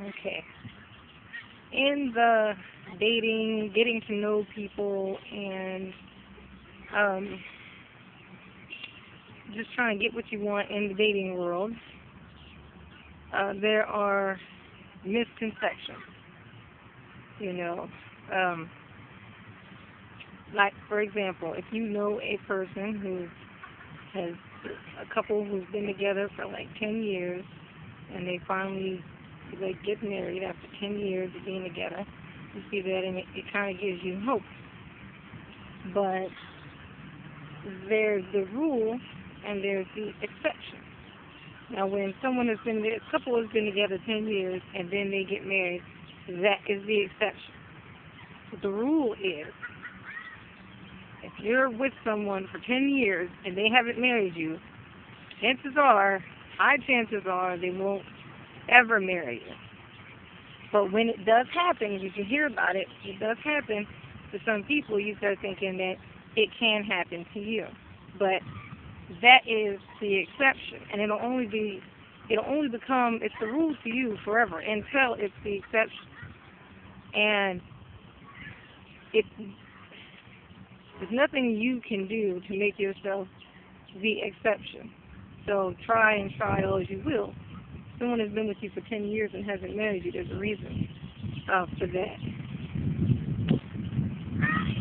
Okay. In the dating, getting to know people, and um, just trying to get what you want in the dating world, there are misconceptions. You know, um, like for example, if you know a person who has a couple who's been together for like 10 years, and they finally like get married after 10 years of being together, you see that, and it kind of gives you hope. But there's the rule and there's the exception. Now, when a couple has been together 10 years and then they get married, that is the exception. But the rule is, if you're with someone for 10 years and they haven't married you, high chances are they won't ever marry you. But when it does happen, you can hear about it, it does happen to some people, you start thinking that it can happen to you. But that is the exception, and it's the rule to you forever until it's the exception. And there's nothing you can do to make yourself the exception. So try all as you will. Someone has been with you for 10 years and hasn't married you, there's a reason for that.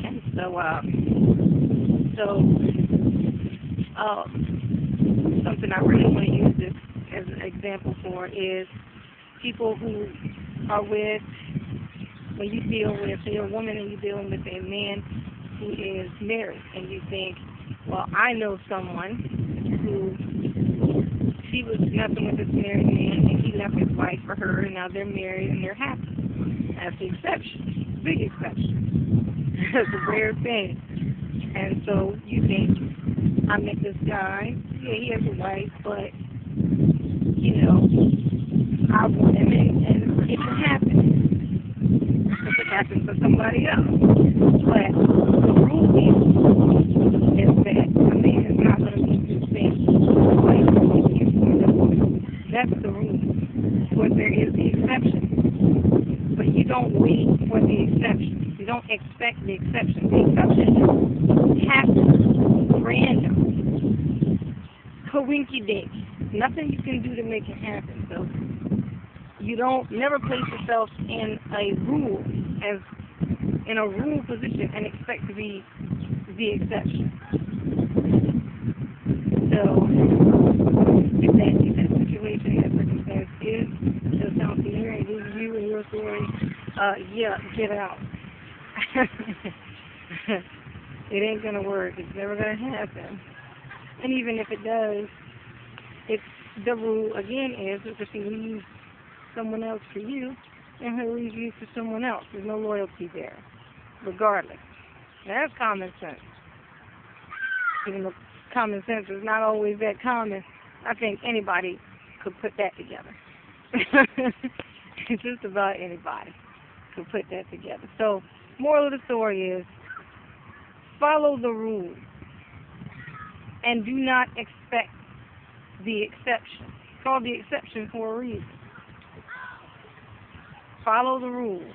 And something I really want to use this as an example for is people who are when you deal with, say, a woman and you're dealing with a man who is married, and you think, well, I know someone who she was messing with this married man and he left his wife for her, and now they're married and they're happy. That's the exception, big exception. It's a rare thing. And so you think, I met this guy, yeah, he has a wife, but, I want him, and it can happen. It could happen for somebody else. But the rule is that a man is not going to be too safe. That's the rule. But there is the exception. But you don't wait for the exception. You don't expect the exception. The exception happens random. Coinky dink. Nothing you can do to make it happen. So you never place yourself in a rule position and expect to be the exception. So if that situation, that circumstance does sound familiar and is you and your story, get out. It ain't gonna work. It's never gonna happen. And even if it does, the rule again is that if he leaves someone else for you, and he'll leave you for someone else. There's no loyalty there, regardless. Now, that's common sense. Even though common sense is not always that common, I think anybody could put that together. Just about anybody could put that together. So, moral of the story is, follow the rules and do not expect the exception. It's called the exception for a reason. Follow the rules,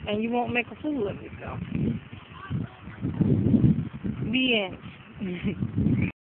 and you won't make a fool of yourself. The end.